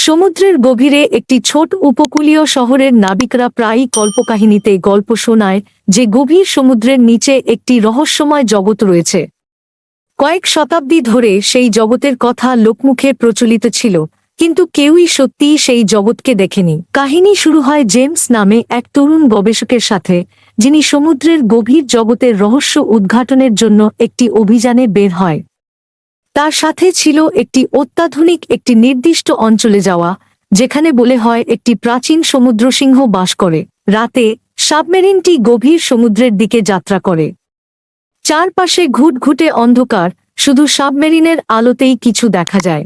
সমুদ্রের গভীরে একটি ছোট উপকূলীয় শহরের নাবিকরা প্রায়ই কল্পকাহিনীতে গল্প শোনায় যে গভীর সমুদ্রের নিচে একটি রহস্যময় জগৎ রয়েছে। কয়েক শতাব্দী ধরে সেই জগতের কথা লোকমুখে প্রচলিত ছিল, কিন্তু কেউই সত্যিই সেই জগৎকে দেখেনি। কাহিনী শুরু হয় জেমস নামে এক তরুণ গবেষকের সাথে, যিনি সমুদ্রের গভীর জগতের রহস্য উদ্ঘাটনের জন্য একটি অভিযানে বের হয়। তার সাথে ছিল একটি নির্দিষ্ট অঞ্চলে যাওয়া, যেখানে বলে হয় একটি প্রাচীন সমুদ্রসিংহ বাস করে। রাতে সাবমেরিনটি গভীর সমুদ্রের দিকে যাত্রা করে। চারপাশে ঘুটঘুটে অন্ধকার, শুধু সাবমেরিনের আলোতেই কিছু দেখা যায়।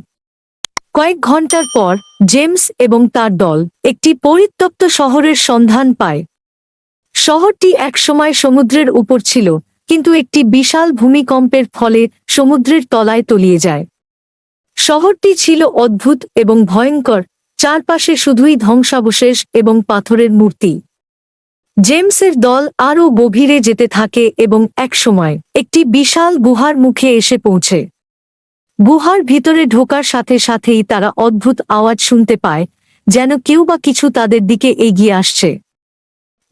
কয়েক ঘন্টার পর জেমস এবং তার দল একটি পরিত্যক্ত শহরের সন্ধান পায়। শহরটি একসময় সমুদ্রের উপর ছিল, কিন্তু একটি বিশাল ভূমিকম্পের ফলে সমুদ্রের তলায় তলিয়ে যায়। শহরটি ছিল অদ্ভুত এবং ভয়ঙ্কর, চারপাশে শুধুই ধ্বংসাবশেষ এবং পাথরের মূর্তি। জেমসের দল আরও গভীরে যেতে থাকে এবং একসময় একটি বিশাল গুহার মুখে এসে পৌঁছে। গুহার ভিতরে ঢোকার সাথে সাথেই তারা অদ্ভুত আওয়াজ শুনতে পায়, যেন কেউ বা কিছু তাদের দিকে এগিয়ে আসছে।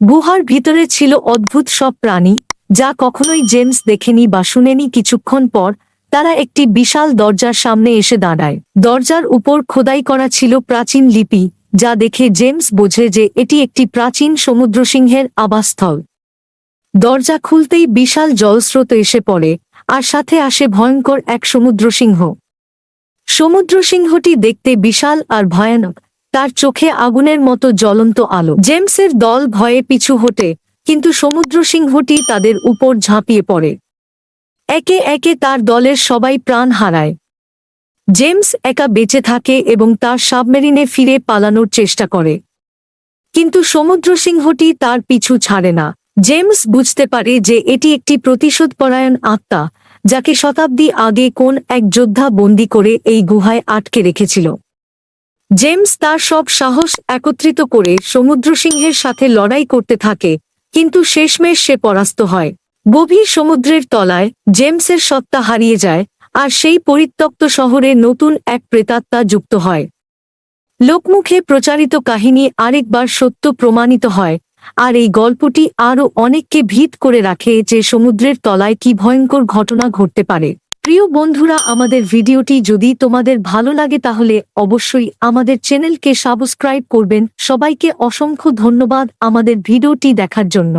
গুহার ভিতরে ছিল অদ্ভুত সব প্রাণী, যা কখনোই জেমস দেখেনি বা শুনেনি। কিছুক্ষণ পর তারা একটি বিশাল দরজার সামনে এসে দাঁড়ায়। দরজার উপর খোদাই করা ছিল প্রাচীন লিপি, যা দেখে জেমস বোঝে যে এটি একটি প্রাচীন সমুদ্রসিংহের আবাসস্থল। দরজা খুলতেই বিশাল জলস্রোত এসে পড়ে, আর সাথে আসে ভয়ঙ্কর এক সমুদ্রসিংহ। সমুদ্রসিংহটি দেখতে বিশাল আর ভয়ানক, তার চোখে আগুনের মতো জ্বলন্ত আলো। জেমসের দল ভয়ে পিছু হটে, কিন্তু সমুদ্রসিংহটি তাদের উপর ঝাঁপিয়ে পড়ে। একে একে তার দলের সবাই প্রাণ হারায়। জেমস একা বেঁচে থাকে এবং তার সাবমেরিনে ফিরে পালানোর চেষ্টা করে, কিন্তু সমুদ্রসিংহটি তার পিছু ছাড়ে না। জেমস বুঝতে পারে যে এটি একটি প্রতিশোধপরায়ণ আত্মা, যাকে শতাব্দী আগে কোন এক যোদ্ধা বন্দী করে এই গুহায় আটকে রেখেছিল। জেমস তার সব সাহস একত্রিত করে সমুদ্রসিংহের সাথে লড়াই করতে থাকে, কিন্তু শেষমেশ সে পরাস্ত হয়। গভীর সমুদ্রের তলায় জেমসের সত্তা হারিয়ে যায়, আর সেই পরিত্যক্ত শহরে নতুন এক প্রেতাত্মা যুক্ত হয়। লোকমুখে প্রচারিত কাহিনী আরেকবার সত্য প্রমাণিত হয়, আর এই গল্পটি আরও অনেককে ভীত করে রাখে যে সমুদ্রের তলায় কি ভয়ঙ্কর ঘটনা ঘটতে পারে। প্রিয় বন্ধুরা, আমাদের ভিডিওটি যদি তোমাদের ভালো লাগে তাহলে অবশ্যই আমাদের চ্যানেলকে সাবস্ক্রাইব করবেন। সবাইকে অসংখ্য ধন্যবাদ আমাদের ভিডিওটি দেখার জন্য।